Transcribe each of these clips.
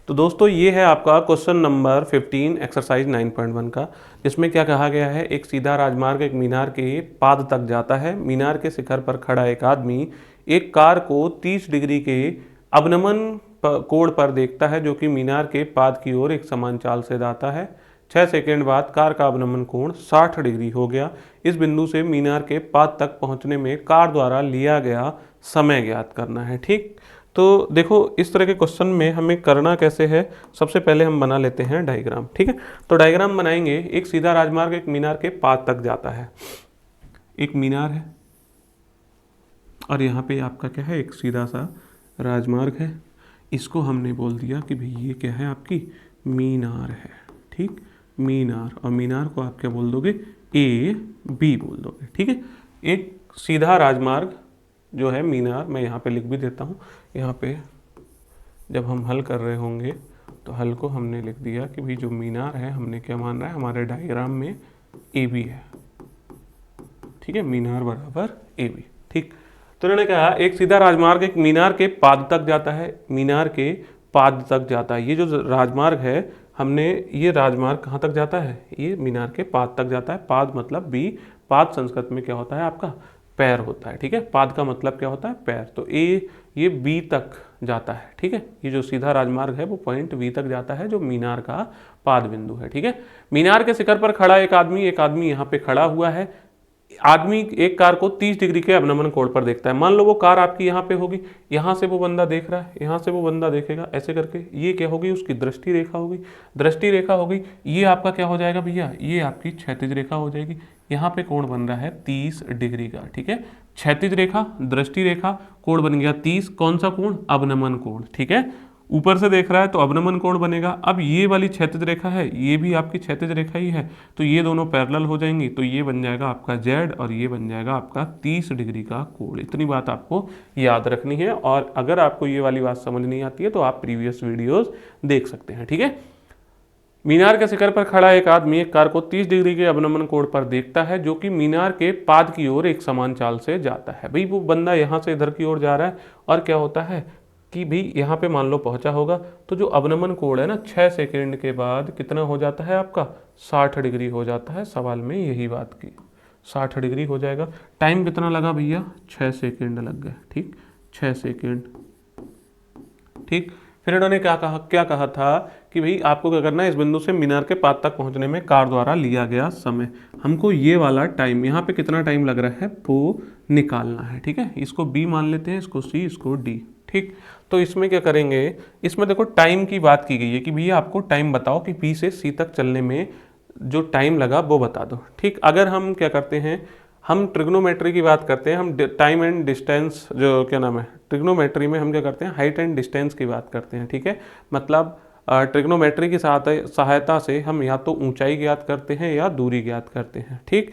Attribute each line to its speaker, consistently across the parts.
Speaker 1: तो दोस्तों ये है आपका क्वेश्चन नंबर 15 एक्सरसाइज 9.1 का, जिसमें क्या कहा गया है, एक सीधा राजमार्ग एक मीनार के पाद तक जाता है। मीनार के शिखर पर खड़ा एक आदमी एक कार को 30 डिग्री के अवनमन कोण पर देखता है, जो कि मीनार के पाद की ओर एक समान चाल से जाता है। 6 सेकंड बाद कार का अवनमन कोण 60 डिग्री हो गया। इस बिंदु से मीनार के पाद तक पहुंचने में कार द्वारा लिया गया समय ज्ञात करना है। ठीक, तो देखो इस तरह के क्वेश्चन में हमें करना कैसे है, सबसे पहले हम बना लेते हैं डायग्राम। ठीक है, तो डायग्राम बनाएंगे। एक सीधा राजमार्ग एक मीनार के पाद तक जाता है। एक मीनार है और यहाँ पे आपका क्या है, एक सीधा सा राजमार्ग है। इसको हमने बोल दिया कि भाई ये क्या है, आपकी मीनार है। ठीक, मीनार, और मीनार को आप क्या बोल दोगे, ए बी बोल दोगे। ठीक है, एक सीधा राजमार्ग जो है मीनार, मैं यहाँ पे लिख भी देता हूँ। यहाँ पे जब हम हल कर रहे होंगे तो हल को हमने लिख दिया कि भाई जो मीनार है हमने क्या मान रहा है, हमारे डायग्राम में ए बी है। ठीक है, मीनार बराबर ए बी। ठीक, तो उन्होंने कहा एक सीधा राजमार्ग एक मीनार के पाद तक जाता है। मीनार के पाद तक जाता है, ये जो राजमार्ग है हमने, ये राजमार्ग कहाँ तक जाता है, ये मीनार के पाद तक जाता है। पाद मतलब बी, पाद संस्कृत में क्या होता है आपका, पैर होता है। ठीक है, पाद का मतलब क्या होता है, पैर। तो ए ये बी तक जाता है। ठीक है, ये जो सीधा राजमार्ग है वो पॉइंट बी तक जाता है, जो मीनार का पाद बिंदु है। ठीक है, मीनार के शिखर पर खड़ा एक आदमी यहाँ पे खड़ा हुआ है। आदमी एक कार को 30 डिग्री के अवनमन कोण पर देखता है। मान लो वो कार आपकी यहाँ पे होगी, यहाँ से वो बंदा देख रहा है, यहाँ से वो बंदा देखेगा, ऐसे करके ये क्या होगी, उसकी दृष्टि रेखा होगी। दृष्टि रेखा होगी, ये आपका क्या हो जाएगा भैया, ये आपकी क्षैतिज रेखा हो जाएगी। यहाँ पे कोण बन रहा है 30 डिग्री का। ठीक है, क्षैतिज रेखा, दृष्टि रेखा, कोण बन गया 30। कौन सा कोण, अवनमन कोण। ठीक है, ऊपर से देख रहा है तो अवनमन कोण बनेगा। अब ये वाली क्षैतिज रेखा है, ये भी आपकी क्षैतिज रेखा ही है, तो ये दोनों पैरेलल हो जाएंगी, तो ये बन जाएगा आपका जेड और ये बन जाएगा आपका 30 डिग्री का कोण। इतनी बात आपको याद रखनी है, और अगर आपको ये वाली बात समझ नहीं आती है तो आप प्रीवियस वीडियोस देख सकते हैं। ठीक है, मीनार के शिखर पर खड़ा एक आदमी एक कार को 30 डिग्री के अवनमन कोण पर देखता है, जो कि मीनार के पाद की ओर एक समान चाल से जाता है। भाई वो बंदा यहाँ से इधर की ओर जा रहा है, और क्या होता है कि भाई यहाँ पे मान लो पहुंचा होगा, तो जो अवनमन कोण है ना, 6 सेकंड के बाद कितना हो जाता है आपका, 60 डिग्री हो जाता है। सवाल में यही बात की, 60 डिग्री हो जाएगा। टाइम कितना लगा भैया, 6 सेकंड लग गए। ठीक, 6 सेकंड। ठीक, फिर इन्होंने क्या कहा था कि भाई आपको क्या करना है, इस बिंदु से मीनार के पाद तक पहुंचने में कार द्वारा लिया गया समय, हमको ये वाला टाइम, यहाँ पे कितना टाइम लग रहा है वो निकालना है। ठीक है, इसको बी मान लेते हैं, इसको सी, इसको डी। ठीक, तो इसमें क्या करेंगे, इसमें देखो टाइम की बात की गई है कि भैया आपको टाइम बताओ कि बी से सी तक चलने में जो टाइम लगा वो बता दो। ठीक, अगर हम क्या करते हैं, हम ट्रिग्नोमेट्री की बात करते हैं, हम टाइम एंड डिस्टेंस, जो क्या नाम है ट्रिग्नोमेट्री में, हम क्या करते हैं, हाइट एंड डिस्टेंस की बात करते हैं। ठीक है, मतलब ट्रिग्नोमेट्री की सहायता से हम या तो ऊंचाई ज्ञात करते हैं या दूरी ज्ञात करते हैं। ठीक,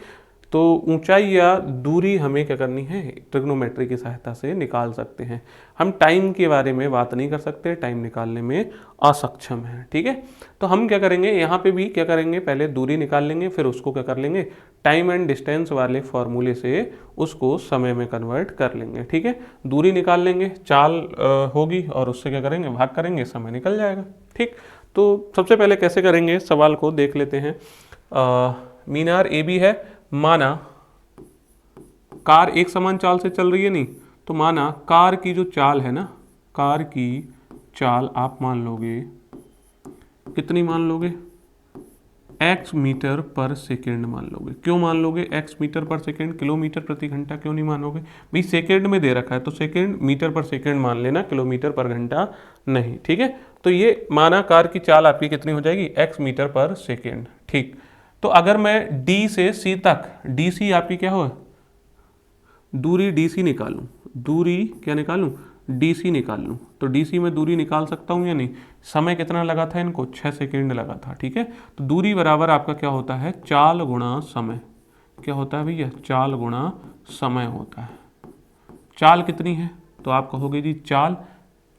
Speaker 1: तो ऊंचाई या दूरी हमें क्या करनी है, ट्रिग्नोमेट्री की सहायता से निकाल सकते हैं। हम टाइम के बारे में बात नहीं कर सकते, टाइम निकालने में असक्षम है। ठीक है, तो हम क्या करेंगे, यहाँ पे भी क्या करेंगे, पहले दूरी निकाल लेंगे, फिर उसको क्या कर लेंगे, टाइम एंड डिस्टेंस वाले फॉर्मूले से उसको समय में कन्वर्ट कर लेंगे। ठीक है, दूरी निकाल लेंगे, चाल होगी, और उससे क्या करेंगे, भाग करेंगे, समय निकल जाएगा। ठीक, तो सबसे पहले कैसे करेंगे, सवाल को देख लेते हैं। मीनार ए बी है, माना कार एक समान चाल से चल रही है, नहीं तो माना कार की जो चाल है ना, कार की चाल आप मान लोगे, कितनी मान लोगे, x मीटर पर सेकेंड मान लोगे। क्यों मान लोगे x मीटर पर सेकेंड, किलोमीटर प्रति घंटा क्यों नहीं मानोगे भाई, सेकेंड में दे रखा है तो सेकेंड, मीटर पर सेकेंड मान लेना, किलोमीटर पर घंटा नहीं। ठीक है, तो ये माना कार की चाल आपकी कितनी हो जाएगी, x मीटर पर सेकेंड। ठीक, तो अगर मैं D से C तक, DC आपकी क्या हो, दूरी DC निकालूं, दूरी क्या निकालूं, DC निकाल लूं, तो DC में दूरी निकाल सकता हूं या नहीं। समय कितना लगा था इनको, 6 सेकंड लगा था। ठीक है, तो दूरी बराबर आपका क्या होता है, चाल गुणा समय। क्या होता है भैया, चाल गुणा समय होता है। चाल कितनी है, तो आप कहोगे जी चाल,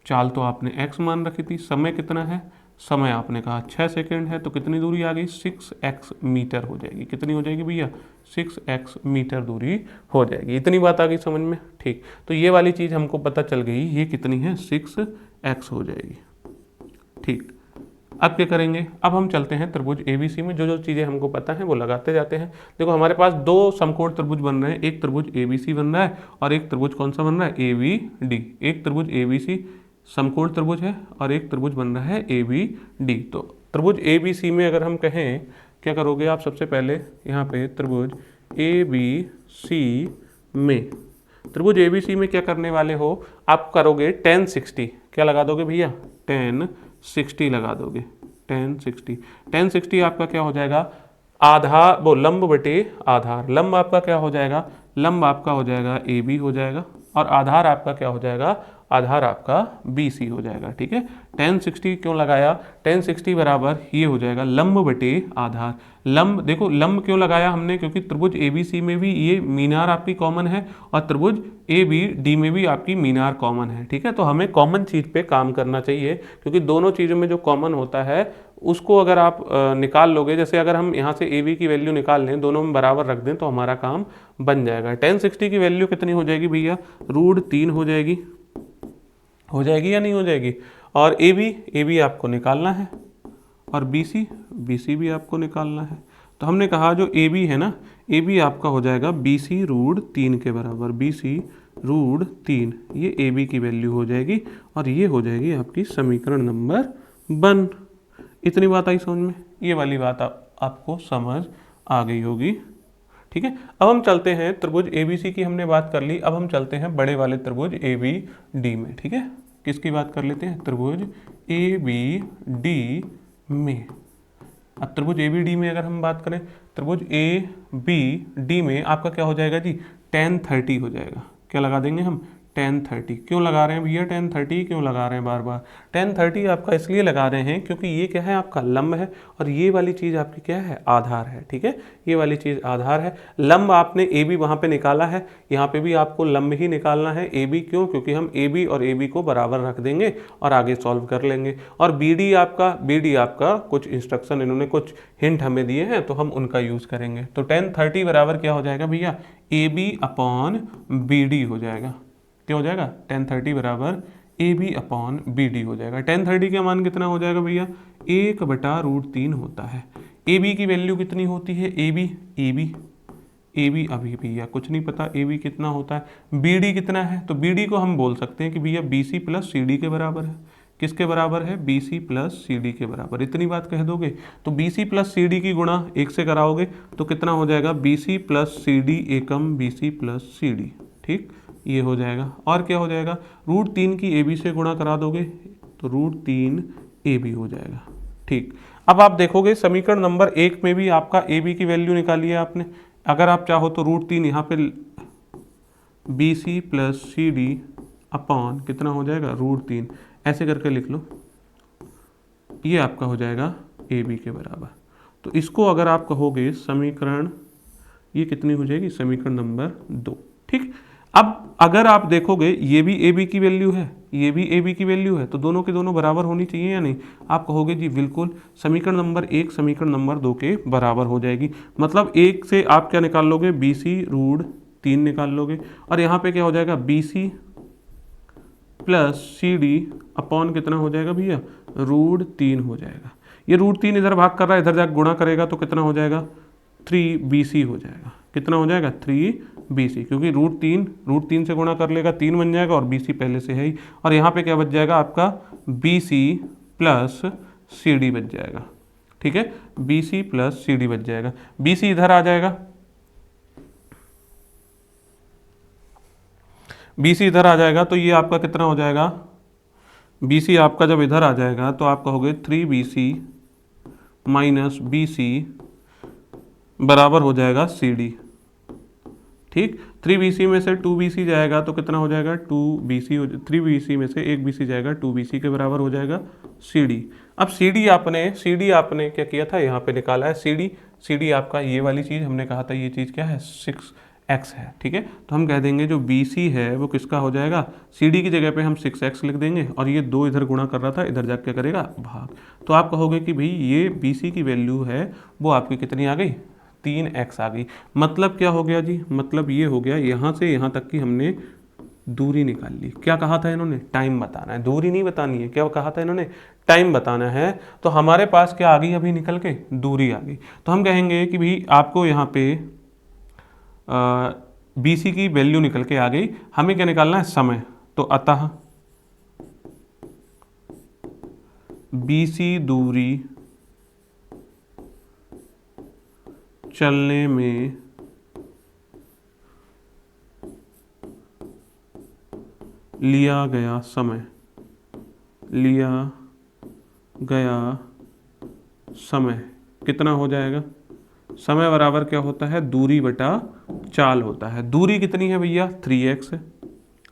Speaker 1: चाल तो आपने x मान रखी थी, समय कितना है, समय आपने कहा 6 सेकंड है, तो कितनी दूरी आ गई, 6x मीटर हो जाएगी। कितनी हो जाएगी भैया, 6x मीटर दूरी हो जाएगी। इतनी बात आ गई समझ में। ठीक, तो ये वाली चीज़ हमको पता चल गई, ये कितनी है, 6x हो जाएगी। ठीक। अब क्या करेंगे, अब हम चलते हैं त्रिभुज ABC में, जो जो चीज़ें हमको पता है वो लगाते जाते हैं। देखो हमारे पास दो समकोण त्रिभुज बन रहे हैं, एक त्रिभुज ABC बन रहा है और एक त्रिभुज कौन सा बन रहा है, ABD। एक त्रिभुज ABC समकोण त्रिभुज है और एक त्रिभुज बन रहा है ABD। तो त्रिभुज ABC में अगर हम कहें, क्या करोगे आप, सबसे पहले यहाँ पे त्रिभुज ABC में, त्रिभुज ABC में क्या करने वाले हो आप, करोगे tan 60, क्या लगा दोगे भैया, tan 60 लगा दोगे, tan 60। tan 60 आपका क्या हो जाएगा, आधार वो लंब बटे आधार, लंब आपका क्या हो जाएगा, लंब आपका हो जाएगा AB हो जाएगा और आधार आपका क्या हो जाएगा, आधार आपका BC हो जाएगा। ठीक है, tan 60 क्यों लगाया, tan 60 बराबर ये हो जाएगा लंब बटे आधार। लंब, देखो लंब क्यों लगाया हमने, क्योंकि त्रिभुज ABC में भी ये मीनार आपकी कॉमन है और त्रिभुज ABD में भी आपकी मीनार कॉमन है। ठीक है, तो हमें कॉमन चीज़ पे काम करना चाहिए, क्योंकि दोनों चीज़ों में जो कॉमन होता है उसको अगर आप निकाल लोगे, जैसे अगर हम यहाँ से AB की वैल्यू निकाल लें, दोनों में बराबर रख दें तो हमारा काम बन जाएगा। tan 60 की वैल्यू कितनी हो जाएगी भैया, √3 हो जाएगी, हो जाएगी या नहीं हो जाएगी। और AB आपको निकालना है और BC भी आपको निकालना है। तो हमने कहा जो AB है ना, AB आपका हो जाएगा BC √3 के बराबर, BC √3, ये AB की वैल्यू हो जाएगी और ये हो जाएगी आपकी समीकरण नंबर 1। इतनी बात आई समझ में, ये वाली बात आपको समझ आ गई होगी। ठीक है, अब हम चलते हैं त्रिभुज ABC की हमने बात कर ली, अब हम चलते हैं बड़े वाले त्रिभुज ABD में। ठीक है, किसकी बात कर लेते हैं, त्रिभुज ABD में। अब त्रिभुज ABD में अगर हम बात करें, त्रिभुज ABD में आपका क्या हो जाएगा जी, tan 30 हो जाएगा। क्या लगा देंगे हम, tan 30। क्यों लगा रहे हैं भैया tan 30, क्यों लगा रहे हैं बार बार, tan 30 आपका इसलिए लगा रहे हैं क्योंकि ये क्या है, आपका लंब है और ये वाली चीज़ आपकी क्या है, आधार है। ठीक है, ये वाली चीज़ आधार है। लंब आपने AB वहाँ पे निकाला है, यहाँ पे भी आपको लंब ही निकालना है AB, क्यों, क्योंकि हम AB और AB को बराबर रख देंगे और आगे सॉल्व कर लेंगे। और BD आपका कुछ इंस्ट्रक्शन, इन्होंने कुछ हिंट हमें दिए हैं तो हम उनका यूज़ करेंगे। तो tan 30 बराबर क्या हो जाएगा भैया, AB/BD हो जाएगा। क्या हो जाएगा, tan 30 बराबर AB/BD हो जाएगा। tan 30 का मान कितना हो जाएगा भैया, 1/√3 होता है। AB की वैल्यू कितनी होती है, AB अभी भैया कुछ नहीं पता, AB कितना होता है, BD कितना है, तो BD को हम बोल सकते हैं कि भैया BC + CD के बराबर है। किसके बराबर है, BC + CD के बराबर। इतनी बात कह दोगे तो BC + CD की गुणा 1 से कराओगे तो कितना हो जाएगा, BC + CD एकम BC + CD। ठीक, ये हो जाएगा। और क्या हो जाएगा, √3 की AB से गुणा करा दोगे तो √3 AB हो जाएगा। ठीक, अब आप देखोगे समीकरण नंबर 1 में भी आपका AB की वैल्यू निकाली है आपने। अगर आप चाहो तो √3 यहाँ पे BC + CD अपॉन कितना हो जाएगा, √3, ऐसे करके लिख लो, ये आपका हो जाएगा AB के बराबर। तो इसको अगर आप कहोगे समीकरण, ये कितनी हो जाएगी, समीकरण नंबर 2। ठीक, अब अगर आप देखोगे ये भी AB की वैल्यू है, ये भी AB की वैल्यू है, तो दोनों के दोनों बराबर होनी चाहिए या नहीं। आप कहोगे जी बिल्कुल, समीकरण नंबर 1 समीकरण नंबर 2 के बराबर हो जाएगी। मतलब 1 से आप क्या निकाल लोगे, BC √3 निकाल लोगे और यहाँ पे क्या हो जाएगा, BC + CD अपॉन कितना हो जाएगा भैया, √3 हो जाएगा। ये √3 इधर भाग कर रहा है, इधर जाकर गुणा करेगा तो कितना हो जाएगा, 3BC हो जाएगा। कितना हो जाएगा, 3BC, क्योंकि √3 से गुणा कर लेगा 3 बन जाएगा और BC पहले से है ही। और यहाँ पे क्या बच जाएगा आपका, BC + CD बच जाएगा। ठीक है, BC + CD बच जाएगा। BC इधर आ जाएगा, BC इधर आ जाएगा तो ये आपका कितना हो जाएगा, BC आपका जब इधर आ जाएगा तो आप कहोगे 3BC - BC बराबर हो जाएगा CD। ठीक, 3BC में से 2BC जाएगा तो कितना हो जाएगा, 2BC 3BC में से 1BC जाएगा, 2BC के बराबर हो जाएगा CD। अब CD आपने क्या किया था, यहाँ पे निकाला है CD आपका ये वाली चीज़, हमने कहा था ये चीज़ क्या है, 6x है। ठीक है, तो हम कह देंगे जो BC है वो किसका हो जाएगा, CD की जगह पे हम 6x लिख देंगे और ये 2 इधर गुणा कर रहा था, इधर जाके क्या करेगा, भाग। तो आप कहोगे कि भाई ये BC की वैल्यू है वो आपकी कितनी आ गई, 3x आ गई। मतलब क्या हो गया जी, मतलब ये हो गया यहाँ से यहाँ तक की हमने दूरी निकाल ली। क्या कहा था इन्होंने? टाइम बताना है, दूरी नहीं बतानी है। क्या कहा था इन्होंने? टाइम बताना है। तो हमारे पास क्या आ गई अभी निकल के? दूरी आ गई। तो हम कहेंगे कि भाई आपको यहाँ पे बी सी की वैल्यू निकल के आ गई, हमें क्या निकालना है? समय। तो अतः बी सी दूरी चलने में लिया गया समय, लिया गया समय कितना हो जाएगा? समय बराबर क्या होता है? दूरी बटा चाल होता है। दूरी कितनी है भैया? 3x है।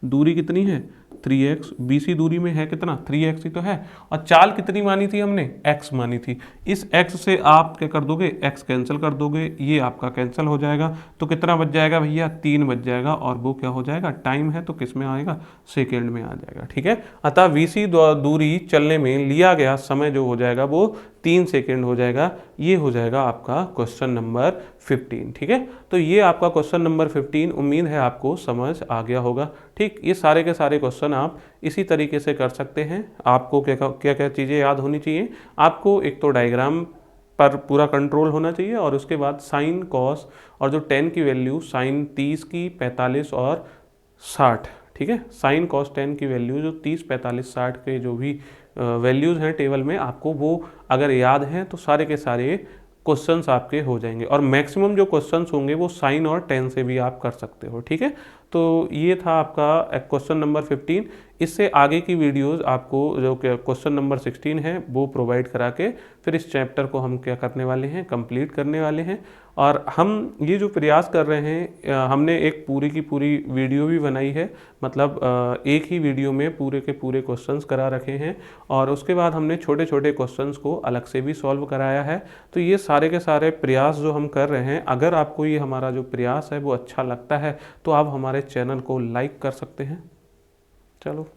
Speaker 1: दूरी कितनी है? 3x। BC दूरी में है कितना? 3x ही तो है। और चाल कितनी मानी थी हमने? x मानी थी। इस x से आप क्या कर दोगे? x कैंसिल कर दोगे, ये आपका कैंसिल हो जाएगा। तो कितना बच जाएगा भैया? 3 बच जाएगा। और वो क्या हो जाएगा? टाइम है तो किस में आएगा? सेकेंड में आ जाएगा। ठीक है। अतः BC दूरी चलने में लिया गया समय जो हो जाएगा वो 3 सेकेंड हो जाएगा। ये हो जाएगा आपका क्वेश्चन नंबर 15। ठीक है। तो ये आपका क्वेश्चन नंबर 15, उम्मीद है आपको समझ आ गया होगा। ठीक, ये सारे के सारे क्वेश्चन आप इसी तरीके से कर सकते हैं। आपको क्या क्या क्या चीज़ें याद होनी चाहिए? आपको एक तो डायग्राम पर पूरा कंट्रोल होना चाहिए, और उसके बाद साइन, कॉस, और जो 10 की वैल्यू, साइन 30 की, 45 और 60। ठीक है। साइन कॉस 10 की वैल्यू जो 30, 45, 60 के जो भी वैल्यूज़ हैं टेबल में, आपको वो अगर याद हैं तो सारे के सारे क्वेश्चंस आपके हो जाएंगे। और मैक्सिमम जो क्वेश्चंस होंगे वो साइन और 10 से भी आप कर सकते हो। ठीक है। तो ये था आपका क्वेश्चन नंबर 15। इससे आगे की वीडियोस आपको जो क्वेश्चन नंबर 16 है वो प्रोवाइड करा के फिर इस चैप्टर को हम क्या करने वाले हैं? कंप्लीट करने वाले हैं। और हम ये जो प्रयास कर रहे हैं, हमने एक पूरी की पूरी वीडियो भी बनाई है, मतलब एक ही वीडियो में पूरे के पूरे क्वेश्चंस करा रखे हैं, और उसके बाद हमने छोटे छोटे क्वेश्चंस को अलग से भी सॉल्व कराया है। तो ये सारे के सारे प्रयास जो हम कर रहे हैं, अगर आपको ये हमारा जो प्रयास है वो अच्छा लगता है तो आप हमारे चैनल को लाइक कर सकते हैं। चलो।